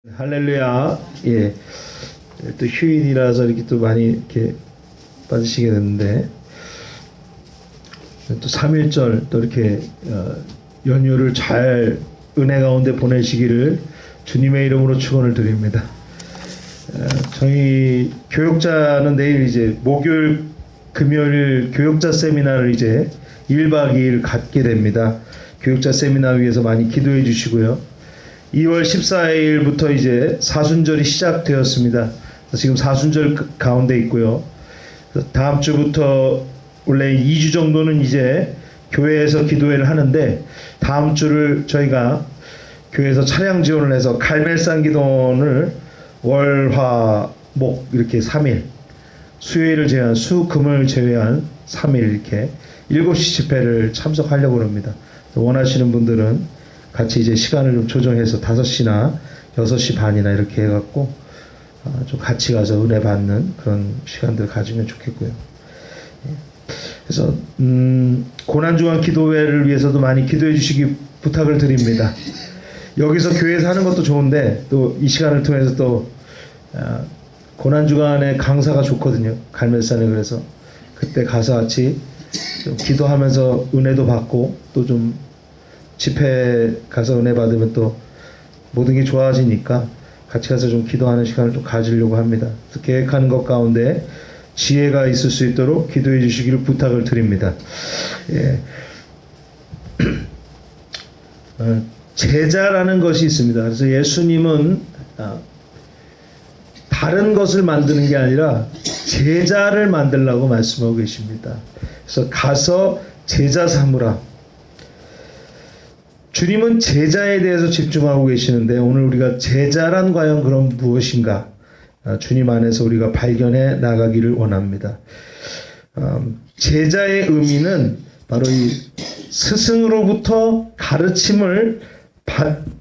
할렐루야. 예. 또 휴일이라서 이렇게 또 많이 이렇게 받으시게 됐는데, 또 3.1절 또 이렇게 연휴를 잘 은혜 가운데 보내시기를 주님의 이름으로 축원을 드립니다. 저희 교역자는 내일 이제 목요일, 금요일 교역자 세미나를 이제 1박 2일 갖게 됩니다. 교역자 세미나 위해서 많이 기도해 주시고요. 2월 14일부터 이제 사순절이 시작되었습니다. 지금 사순절 가운데 있고요. 다음 주부터 원래 2주 정도는 이제 교회에서 기도회를 하는데, 다음 주를 저희가 교회에서 차량 지원을 해서 갈멜산 기도원을 월, 화, 목 이렇게 3일, 수요일을 제외한 수금을 제외한 3일 이렇게 7시 집회를 참석하려고 합니다. 원하시는 분들은 같이 이제 시간을 좀 조정해서 5시나 6시 반이나 이렇게 해갖고 좀 같이 가서 은혜 받는 그런 시간들 가지면 좋겠고요. 그래서 고난중앙 기도회를 위해서도 많이 기도해 주시기 부탁을 드립니다. 여기서 교회에서 하는 것도 좋은데 또 이 시간을 통해서 또 고난주간에 강사가 좋거든요. 갈멜산에. 그래서 그때 가서 같이 좀 기도하면서 은혜도 받고 또 좀 집회 가서 은혜 받으면 또 모든 게 좋아지니까 같이 가서 좀 기도하는 시간을 좀 가지려고 합니다. 그래서 계획하는 것 가운데 지혜가 있을 수 있도록 기도해 주시기를 부탁을 드립니다. 예. 제자라는 것이 있습니다. 그래서 예수님은 다른 것을 만드는 게 아니라 제자를 만들라고 말씀하고 계십니다. 그래서 가서 제자 삼으라. 주님은 제자에 대해서 집중하고 계시는데, 오늘 우리가 제자란 과연 그럼 무엇인가? 주님 안에서 우리가 발견해 나가기를 원합니다. 제자의 의미는 바로 이 스승으로부터 가르침을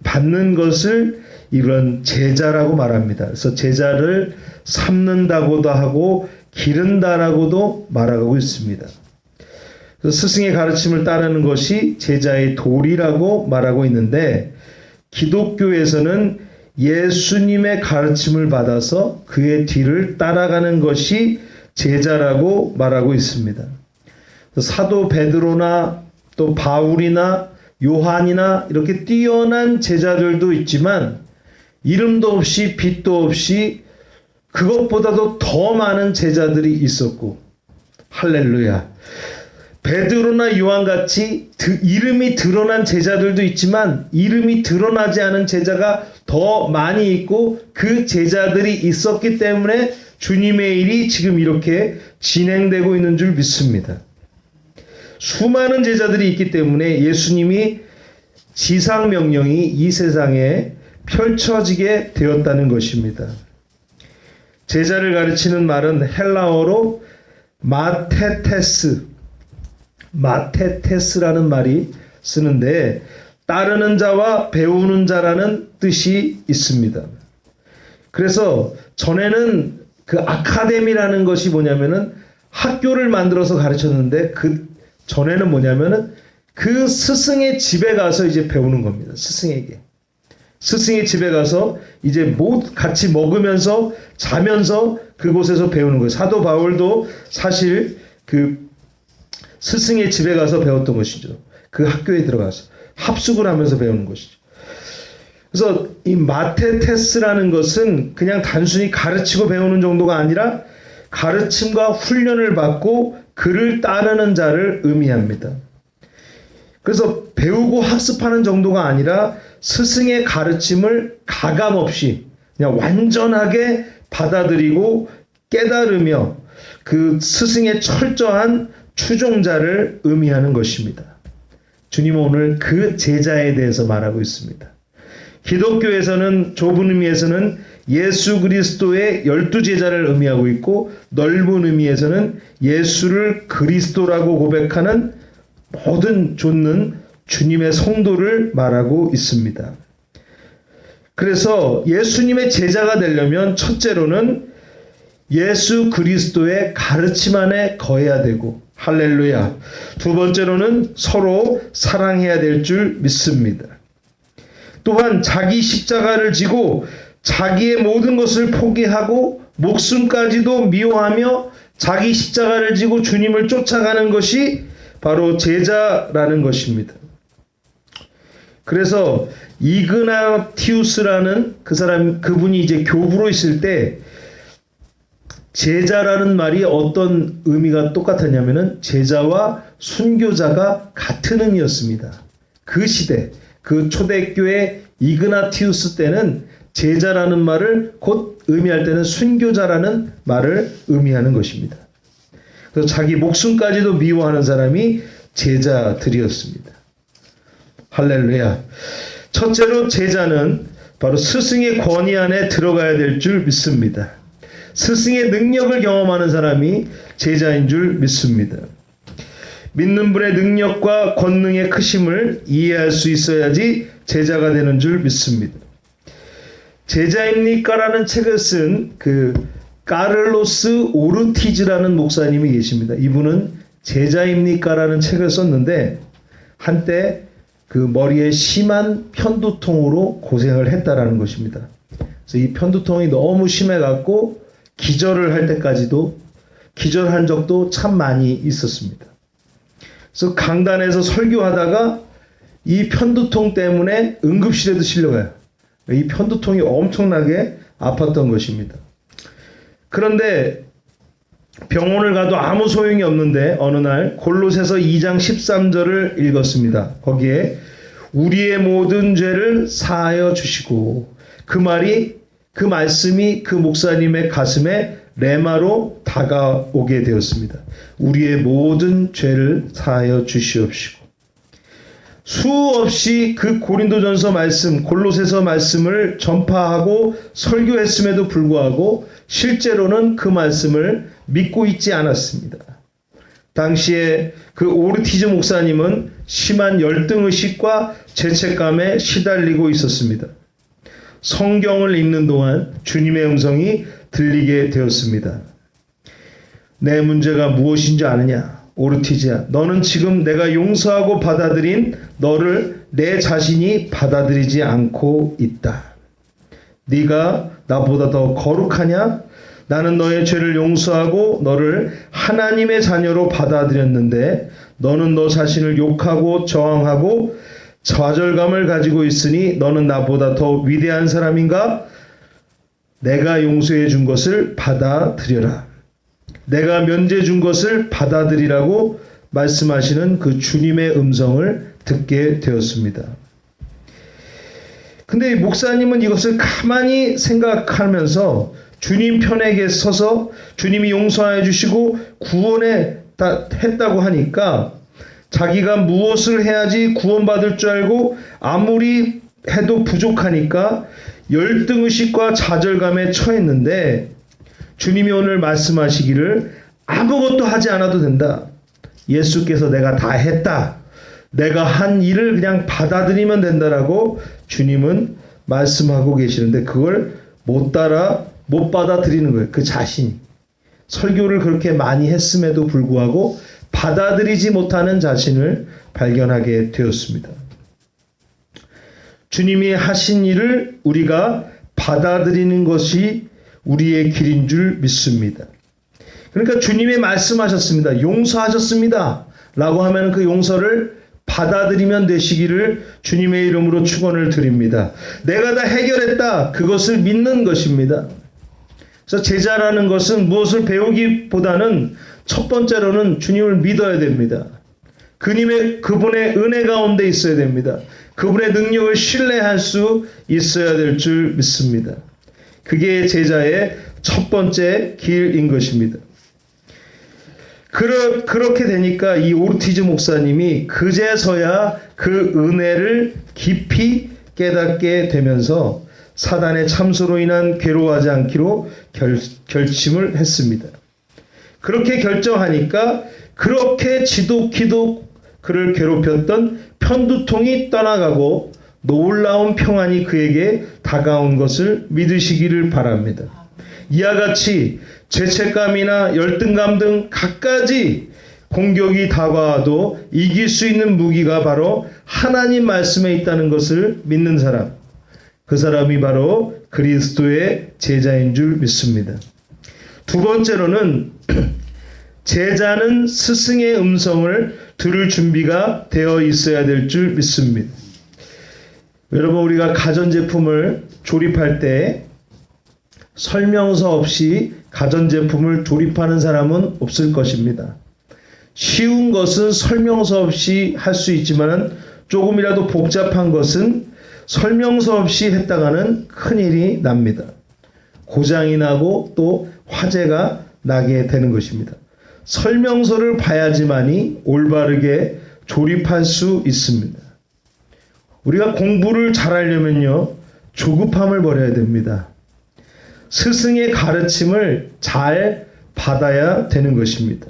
받는 것을 이런 제자라고 말합니다. 그래서 제자를 삼는다고도 하고 기른다라고도 말하고 있습니다. 스승의 가르침을 따르는 것이 제자의 도리라고 말하고 있는데, 기독교에서는 예수님의 가르침을 받아서 그의 뒤를 따라가는 것이 제자라고 말하고 있습니다. 사도 베드로나 또 바울이나 요한이나 이렇게 뛰어난 제자들도 있지만, 이름도 없이 빛도 없이 그것보다도 더 많은 제자들이 있었고, 할렐루야. 베드로나 요한같이 이름이 드러난 제자들도 있지만 이름이 드러나지 않은 제자가 더 많이 있고, 그 제자들이 있었기 때문에 주님의 일이 지금 이렇게 진행되고 있는 줄 믿습니다. 수많은 제자들이 있기 때문에 예수님이 지상명령이 이 세상에 펼쳐지게 되었다는 것입니다. 제자를 가르치는 말은 헬라어로 마테테스라는 말이 쓰는데, 따르는 자와 배우는 자라는 뜻이 있습니다. 그래서 전에는 그 아카데미라는 것이 뭐냐면은 학교를 만들어서 가르쳤는데, 그 전에는 뭐냐면은 그 스승의 집에 가서 이제 배우는 겁니다. 스승의 집에 가서 이제 같이 먹으면서 자면서 그곳에서 배우는 거예요. 사도 바울도 사실 그 스승의 집에 가서 배웠던 것이죠. 그 학교에 들어가서 합숙을 하면서 배우는 것이죠. 그래서 이 마테테스라는 것은 그냥 단순히 가르치고 배우는 정도가 아니라 가르침과 훈련을 받고 그를 따르는 자를 의미합니다. 그래서 배우고 학습하는 정도가 아니라 스승의 가르침을 가감없이 그냥 완전하게 받아들이고 깨달으며 그 스승의 철저한 추종자를 의미하는 것입니다. 주님은 오늘 그 제자에 대해서 말하고 있습니다. 기독교에서는 좁은 의미에서는 예수 그리스도의 12제자를 의미하고 있고, 넓은 의미에서는 예수를 그리스도라고 고백하는 모든 좇는 주님의 성도를 말하고 있습니다. 그래서 예수님의 제자가 되려면 첫째로는 예수 그리스도의 가르침 안에 거해야 되고, 할렐루야. 두 번째로는 서로 사랑해야 될 줄 믿습니다. 또한 자기 십자가를 지고 자기의 모든 것을 포기하고 목숨까지도 미워하며 자기 십자가를 지고 주님을 쫓아가는 것이 바로 제자라는 것입니다. 그래서 이그나티우스라는 그분이 이제 교부로 있을 때 제자라는 말이 어떤 의미가 똑같았냐면은 제자와 순교자가 같은 의미였습니다. 그 시대, 그 초대교회 이그나티우스 때는 제자라는 말을 곧 의미할 때는 순교자라는 말을 의미하는 것입니다. 그래서 자기 목숨까지도 미워하는 사람이 제자들이었습니다. 할렐루야. 첫째로 제자는 바로 스승의 권위 안에 들어가야 될 줄 믿습니다. 스승의 능력을 경험하는 사람이 제자인 줄 믿습니다. 믿는 분의 능력과 권능의 크심을 이해할 수 있어야지 제자가 되는 줄 믿습니다. 제자입니까라는 책을 쓴 까를로스 오르티즈라는 목사님이 계십니다. 이분은 제자입니까라는 책을 썼는데 한때 그 머리에 심한 편두통으로 고생을 했다라는 것입니다. 그래서 이 편두통이 너무 심해갖고 기절을 할 때까지도 기절한 적도 참 많이 있었습니다. 그래서 강단에서 설교하다가 이 편두통 때문에 응급실에도 실려가요. 이 편두통이 엄청나게 아팠던 것입니다. 그런데 병원을 가도 아무 소용이 없는데 어느 날 골로새서 2장 13절을 읽었습니다. 거기에 우리의 모든 죄를 사하여 주시고 그 말씀이 그 목사님의 가슴에 레마로 다가오게 되었습니다. 우리의 모든 죄를 사하여 주시옵시고 수없이 그 고린도전서 말씀, 골로새서 말씀을 전파하고 설교했음에도 불구하고 실제로는 그 말씀을 믿고 있지 않았습니다. 당시에 그 오르티즈 목사님은 심한 열등의식과 죄책감에 시달리고 있었습니다. 성경을 읽는 동안 주님의 음성이 들리게 되었습니다. 내 문제가 무엇인지 아느냐? 오르티즈야, 너는 지금 내가 용서하고 받아들인 너를 내 자신이 받아들이지 않고 있다. 네가 나보다 더 거룩하냐? 나는 너의 죄를 용서하고 너를 하나님의 자녀로 받아들였는데 너는 너 자신을 욕하고 저항하고 좌절감을 가지고 있으니 너는 나보다 더 위대한 사람인가? 내가 용서해 준 것을 받아들여라. 내가 면제 준 것을 받아들이라고 말씀하시는 그 주님의 음성을 듣게 되었습니다. 근데 목사님은 이것을 가만히 생각하면서 주님 편에 서서 주님이 용서해 주시고 구원했다고 하니까 자기가 무엇을 해야지 구원받을 줄 알고 아무리 해도 부족하니까 열등의식과 좌절감에 처했는데 주님이 오늘 말씀하시기를 아무것도 하지 않아도 된다. 예수께서 내가 다 했다. 내가 한 일을 그냥 받아들이면 된다라고 주님은 말씀하고 계시는데 그걸 못 받아들이는 거예요. 그 자신이. 설교를 그렇게 많이 했음에도 불구하고 받아들이지 못하는 자신을 발견하게 되었습니다. 주님이 하신 일을 우리가 받아들이는 것이 우리의 길인 줄 믿습니다. 그러니까 주님이 말씀하셨습니다. 용서하셨습니다. 라고 하면 그 용서를 받아들이면 되시기를 주님의 이름으로 축원을 드립니다. 내가 다 해결했다. 그것을 믿는 것입니다. 그래서 제자라는 것은 무엇을 배우기보다는 첫 번째로는 주님을 믿어야 됩니다. 그분의 은혜 가운데 있어야 됩니다. 그분의 능력을 신뢰할 수 있어야 될 줄 믿습니다. 그게 제자의 첫 번째 길인 것입니다. 그렇게 되니까 이 오르티즈 목사님이 그제서야 그 은혜를 깊이 깨닫게 되면서 사단의 참소로 인한 괴로워하지 않기로 결심을 했습니다. 그렇게 결정하니까 그렇게 지독히도 그를 괴롭혔던 편두통이 떠나가고 놀라운 평안이 그에게 다가온 것을 믿으시기를 바랍니다. 이와 같이 죄책감이나 열등감 등 갖가지 공격이 다가와도 이길 수 있는 무기가 바로 하나님 말씀에 있다는 것을 믿는 사람. 그 사람이 바로 그리스도의 제자인 줄 믿습니다. 두 번째로는 제자는 스승의 음성을 들을 준비가 되어 있어야 될 줄 믿습니다. 여러분, 우리가 가전제품을 조립할 때 설명서 없이 가전제품을 조립하는 사람은 없을 것입니다. 쉬운 것은 설명서 없이 할 수 있지만 조금이라도 복잡한 것은 설명서 없이 했다가는 큰일이 납니다. 고장이 나고 또 화재가 나게 되는 것입니다. 설명서를 봐야지만이 올바르게 조립할 수 있습니다. 우리가 공부를 잘하려면요, 조급함을 버려야 됩니다. 스승의 가르침을 잘 받아야 되는 것입니다.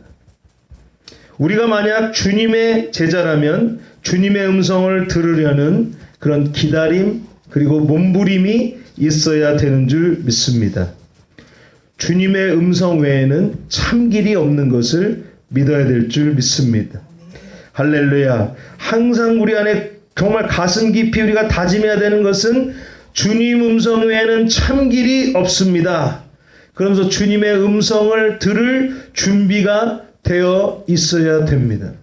우리가 만약 주님의 제자라면 주님의 음성을 들으려는 그런 기다림 그리고 몸부림이 있어야 되는 줄 믿습니다. 주님의 음성 외에는 참 길이 없는 것을 믿어야 될 줄 믿습니다. 할렐루야. 항상 우리 안에 정말 가슴 깊이 우리가 다짐해야 되는 것은 주님 음성 외에는 참 길이 없습니다. 그러면서 주님의 음성을 들을 준비가 되어 있어야 됩니다.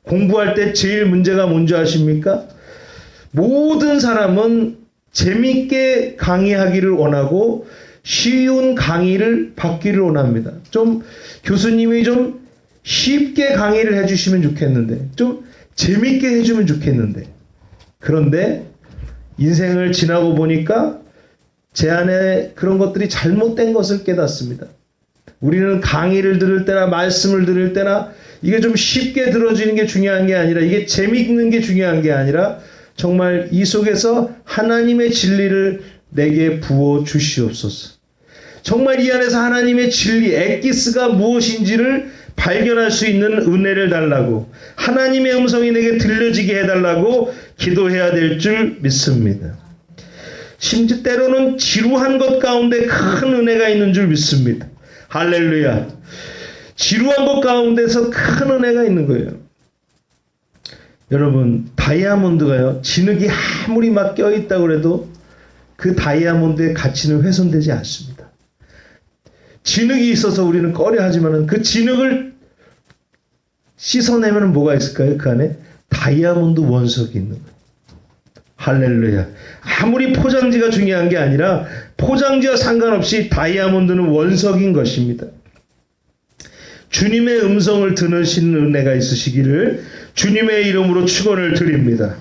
공부할 때 제일 문제가 뭔지 아십니까? 모든 사람은 재밌게 강의하기를 원하고 쉬운 강의를 받기를 원합니다. 좀 교수님이 좀 쉽게 강의를 해주시면 좋겠는데, 좀 재밌게 해주면 좋겠는데, 그런데 인생을 지나고 보니까 제 안에 그런 것들이 잘못된 것을 깨닫습니다. 우리는 강의를 들을 때나 말씀을 들을 때나 이게 좀 쉽게 들어지는 게 중요한 게 아니라, 이게 재미있는 게 중요한 게 아니라 정말 이 속에서 하나님의 진리를 내게 부어 주시옵소서. 정말 이 안에서 하나님의 진리, 엑기스가 무엇인지를 발견할 수 있는 은혜를 달라고, 하나님의 음성이 내게 들려지게 해달라고 기도해야 될 줄 믿습니다. 심지어 때로는 지루한 것 가운데 큰 은혜가 있는 줄 믿습니다. 할렐루야. 지루한 것 가운데서 큰 은혜가 있는 거예요. 여러분, 다이아몬드가요, 진흙이 아무리 막 껴있다고 해도 그 다이아몬드의 가치는 훼손되지 않습니다. 진흙이 있어서 우리는 꺼려하지만 그 진흙을 씻어내면 뭐가 있을까요? 그 안에 다이아몬드 원석이 있는 거예요. 할렐루야. 아무리 포장지가 중요한 게 아니라 포장지와 상관없이 다이아몬드는 원석인 것입니다. 주님의 음성을 들으시는 은혜가 있으시기를 주님의 이름으로 축원을 드립니다.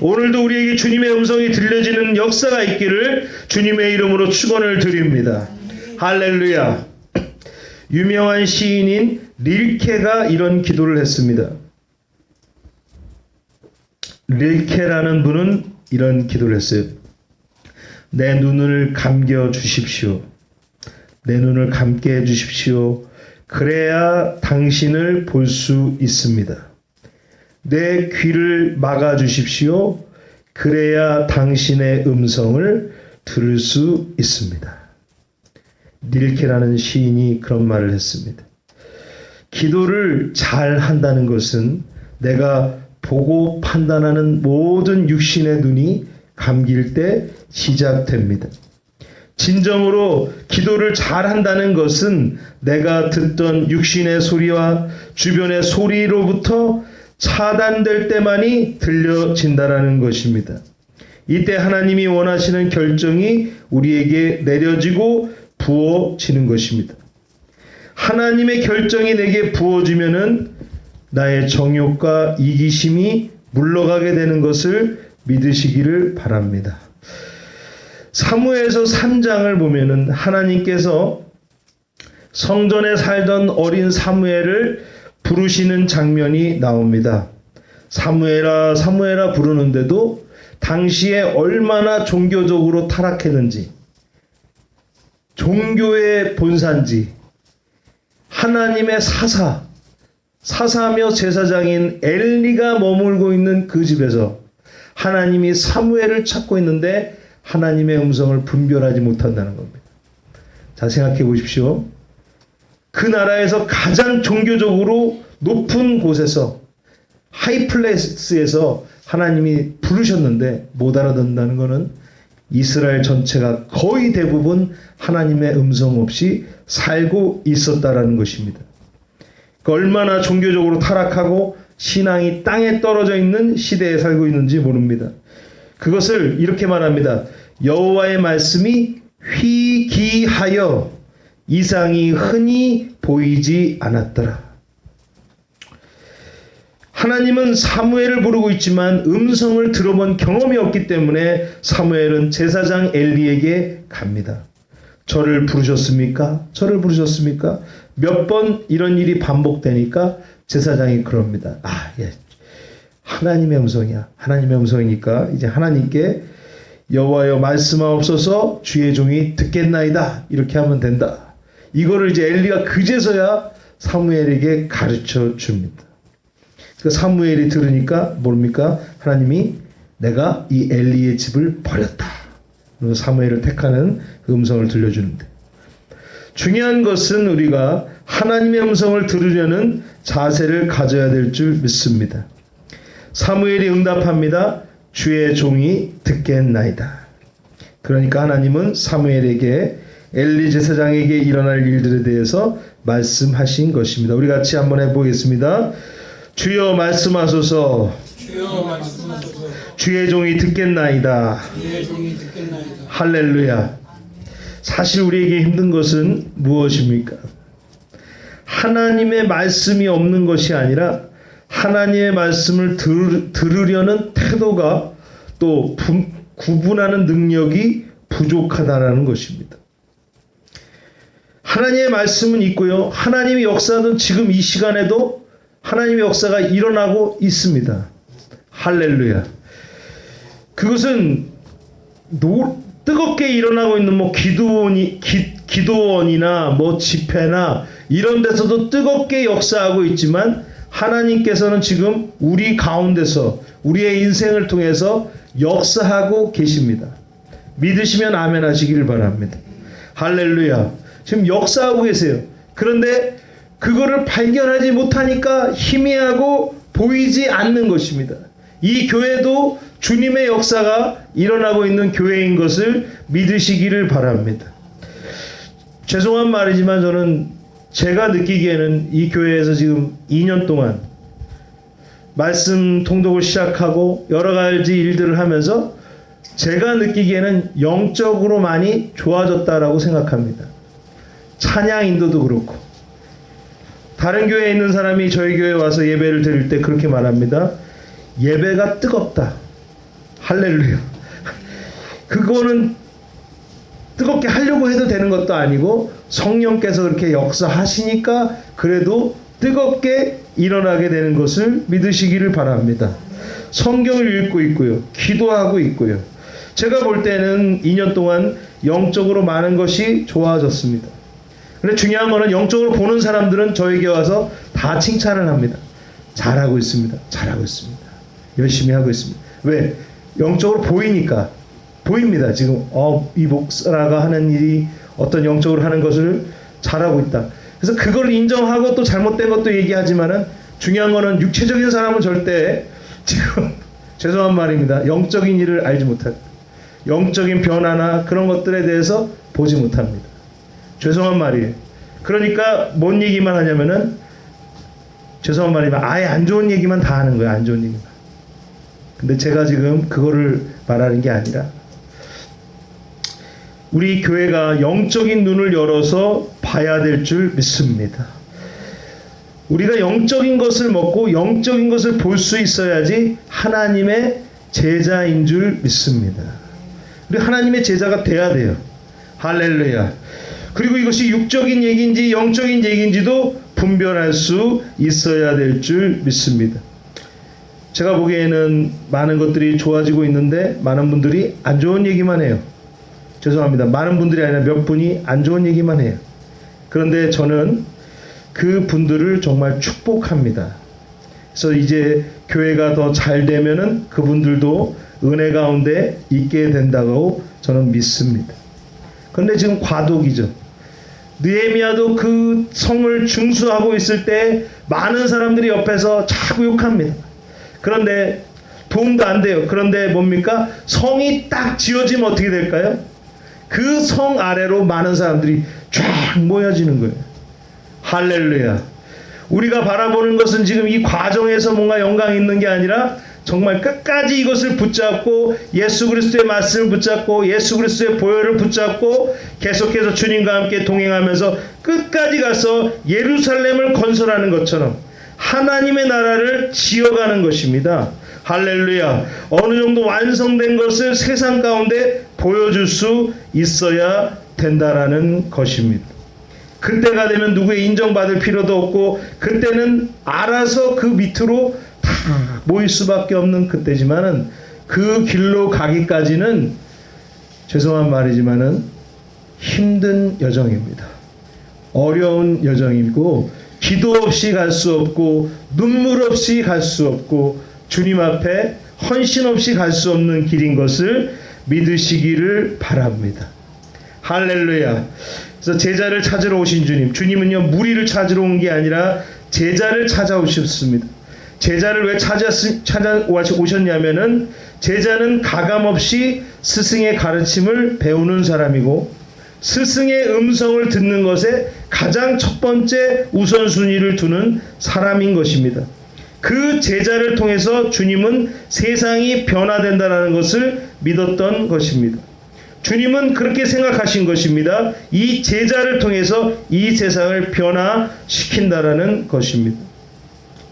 오늘도 우리에게 주님의 음성이 들려지는 역사가 있기를 주님의 이름으로 축원을 드립니다. 할렐루야. 유명한 시인인 릴케가 이런 기도를 했습니다. 릴케라는 분은 이런 기도를 했어요. 내 눈을 감겨 주십시오. 내 눈을 감게 해 주십시오. 그래야 당신을 볼 수 있습니다. 내 귀를 막아 주십시오. 그래야 당신의 음성을 들을 수 있습니다. 릴케라는 시인이 그런 말을 했습니다. 기도를 잘 한다는 것은 내가 보고 판단하는 모든 육신의 눈이 감길 때 시작됩니다. 진정으로 기도를 잘 한다는 것은 내가 듣던 육신의 소리와 주변의 소리로부터 차단될 때만이 들려진다라는 것입니다. 이때 하나님이 원하시는 결정이 우리에게 내려지고 부어지는 것입니다. 하나님의 결정이 내게 부어지면은 나의 정욕과 이기심이 물러가게 되는 것을 믿으시기를 바랍니다. 사무엘서 3장을 보면은 하나님께서 성전에 살던 어린 사무엘을 부르시는 장면이 나옵니다. 사무엘아 사무엘아 부르는데도 당시에 얼마나 종교적으로 타락했는지, 종교의 본산지, 하나님의 사사며 제사장인 엘리가 머물고 있는 그 집에서 하나님이 사무엘을 찾고 있는데 하나님의 음성을 분별하지 못한다는 겁니다. 자, 생각해 보십시오. 그 나라에서 가장 종교적으로 높은 곳에서, 하이플레스에서 하나님이 부르셨는데 못 알아듣는다는 것은 이스라엘 전체가 거의 대부분 하나님의 음성 없이 살고 있었다라는 것입니다. 얼마나 종교적으로 타락하고 신앙이 땅에 떨어져 있는 시대에 살고 있는지 모릅니다. 그것을 이렇게 말합니다. 여호와의 말씀이 희귀하여 이상이 흔히 보이지 않았더라. 하나님은 사무엘을 부르고 있지만 음성을 들어본 경험이 없기 때문에 사무엘은 제사장 엘리에게 갑니다. 저를 부르셨습니까? 저를 부르셨습니까? 몇 번 이런 일이 반복되니까 제사장이 그럽니다. 예. 하나님의 음성이야. 하나님의 음성이니까 이제 하나님께 여호와여 말씀하옵소서 주의 종이 듣겠나이다. 이렇게 하면 된다. 이거를 이제 엘리가 그제서야 사무엘에게 가르쳐 줍니다. 그 사무엘이 들으니까 모릅니까? 하나님이 내가 이 엘리의 집을 버렸다. 그래서 사무엘을 택하는 그 음성을 들려주는데, 중요한 것은 우리가 하나님의 음성을 들으려는 자세를 가져야 될 줄 믿습니다. 사무엘이 응답합니다. 주의 종이 듣겠나이다. 그러니까 하나님은 사무엘에게 엘리 제사장에게 일어날 일들에 대해서 말씀하신 것입니다. 우리 같이 한번 해보겠습니다. 주여 말씀하소서. 주여 말씀하소서. 주의 종이 듣겠나이다. 주의 종이 듣겠나이다. 할렐루야. 사실 우리에게 힘든 것은 무엇입니까? 하나님의 말씀이 없는 것이 아니라 하나님의 말씀을 들으려는 태도가 또 구분하는 능력이 부족하다는 것입니다. 하나님의 말씀은 있고요. 하나님의 역사도 지금 이 시간에도 하나님의 역사가 일어나고 있습니다. 할렐루야. 그것은 뜨겁게 일어나고 있는 기도원이나 집회나 이런 데서도 뜨겁게 역사하고 있지만 하나님께서는 지금 우리 가운데서 우리의 인생을 통해서 역사하고 계십니다. 믿으시면 아멘 하시기를 바랍니다. 할렐루야. 지금 역사하고 계세요. 그런데 그거를 발견하지 못하니까 희미하고 보이지 않는 것입니다. 이 교회도 주님의 역사가 일어나고 있는 교회인 것을 믿으시기를 바랍니다. 죄송한 말이지만 저는 제가 느끼기에는 이 교회에서 지금 2년 동안 말씀 통독을 시작하고 여러 가지 일들을 하면서 제가 느끼기에는 영적으로 많이 좋아졌다라고 생각합니다. 찬양 인도도 그렇고, 다른 교회에 있는 사람이 저희 교회에 와서 예배를 드릴 때 그렇게 말합니다. 예배가 뜨겁다. 할렐루야. 그거는 뜨겁게 하려고 해도 되는 것도 아니고 성령께서 그렇게 역사하시니까 그래도 뜨겁게 일어나게 되는 것을 믿으시기를 바랍니다. 성경을 읽고 있고요. 기도하고 있고요. 제가 볼 때는 2년 동안 영적으로 많은 것이 좋아졌습니다. 근데 중요한 거는 영적으로 보는 사람들은 저에게 와서 다 칭찬을 합니다. 잘하고 있습니다. 잘하고 있습니다. 열심히 하고 있습니다. 왜? 영적으로 보이니까. 보입니다. 지금 이 목사가 하는 일이 어떤 영적으로 하는 것을 잘하고 있다. 그래서 그걸 인정하고 또 잘못된 것도 얘기하지만은 중요한 거는 육체적인 사람은 절대 지금 죄송한 말입니다. 영적인 일을 알지 못합니다. 영적인 변화나 그런 것들에 대해서 보지 못합니다. 죄송한 말이에요. 그러니까 뭔 얘기만 하냐면은 죄송한 말이지만 아예 안 좋은 얘기만 다 하는 거예요. 안 좋은 얘기만. 근데 제가 지금 그거를 말하는 게 아니라 우리 교회가 영적인 눈을 열어서 봐야 될 줄 믿습니다. 우리가 영적인 것을 먹고 영적인 것을 볼 수 있어야지 하나님의 제자인 줄 믿습니다. 우리 하나님의 제자가 돼야 돼요. 할렐루야. 그리고 이것이 육적인 얘기인지 영적인 얘기인지도 분별할 수 있어야 될 줄 믿습니다. 제가 보기에는 많은 것들이 좋아지고 있는데 많은 분들이 안 좋은 얘기만 해요. 죄송합니다. 많은 분들이 아니라 몇 분이 안 좋은 얘기만 해요. 그런데 저는 그 분들을 정말 축복합니다. 그래서 이제 교회가 더 잘 되면은 그분들도 은혜 가운데 있게 된다고 저는 믿습니다. 그런데 지금 과도기죠. 느헤미야도 그 성을 중수하고 있을 때 많은 사람들이 옆에서 자꾸 욕합니다. 그런데 도움도 안 돼요. 그런데 뭡니까? 성이 딱 지어지면 어떻게 될까요? 그 성 아래로 많은 사람들이 쫙 모여지는 거예요. 할렐루야. 우리가 바라보는 것은 지금 이 과정에서 뭔가 영광이 있는 게 아니라 정말 끝까지 이것을 붙잡고 예수 그리스도의 말씀을 붙잡고 예수 그리스도의 보혈을 붙잡고 계속해서 주님과 함께 동행하면서 끝까지 가서 예루살렘을 건설하는 것처럼 하나님의 나라를 지어가는 것입니다. 할렐루야. 어느 정도 완성된 것을 세상 가운데 보여줄 수 있어야 된다라는 것입니다. 그때가 되면 누구의 인정받을 필요도 없고 그때는 알아서 그 밑으로 다 모일 수밖에 없는 그때지만은 그 길로 가기까지는 죄송한 말이지만은 힘든 여정입니다. 어려운 여정이고 기도 없이 갈 수 없고 눈물 없이 갈 수 없고 주님 앞에 헌신 없이 갈 수 없는 길인 것을 믿으시기를 바랍니다. 할렐루야. 그래서 제자를 찾으러 오신 주님은요 무리를 찾으러 온 게 아니라 제자를 찾아오셨습니다. 제자를 왜 찾아오셨냐면은 제자는 가감없이 스승의 가르침을 배우는 사람이고 스승의 음성을 듣는 것에 가장 첫 번째 우선순위를 두는 사람인 것입니다. 그 제자를 통해서 주님은 세상이 변화된다는 것을 믿었던 것입니다. 주님은 그렇게 생각하신 것입니다. 이 제자를 통해서 이 세상을 변화시킨다라는 것입니다.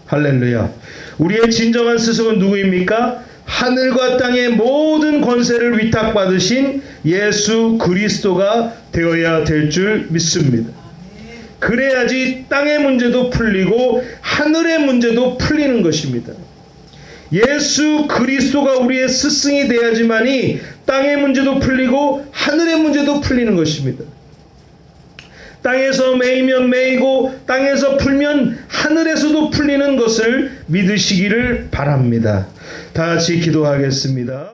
할렐루야. 우리의 진정한 스승은 누구입니까? 하늘과 땅의 모든 권세를 위탁받으신 예수 그리스도가 되어야 될 줄 믿습니다. 그래야지 땅의 문제도 풀리고 하늘의 문제도 풀리는 것입니다. 예수 그리스도가 우리의 스승이 돼야지만이 땅의 문제도 풀리고 하늘의 문제도 풀리는 것입니다. 땅에서 매이면 매이고 땅에서 풀면 하늘에서도 풀리는 것을 믿으시기를 바랍니다. 다 같이 기도하겠습니다.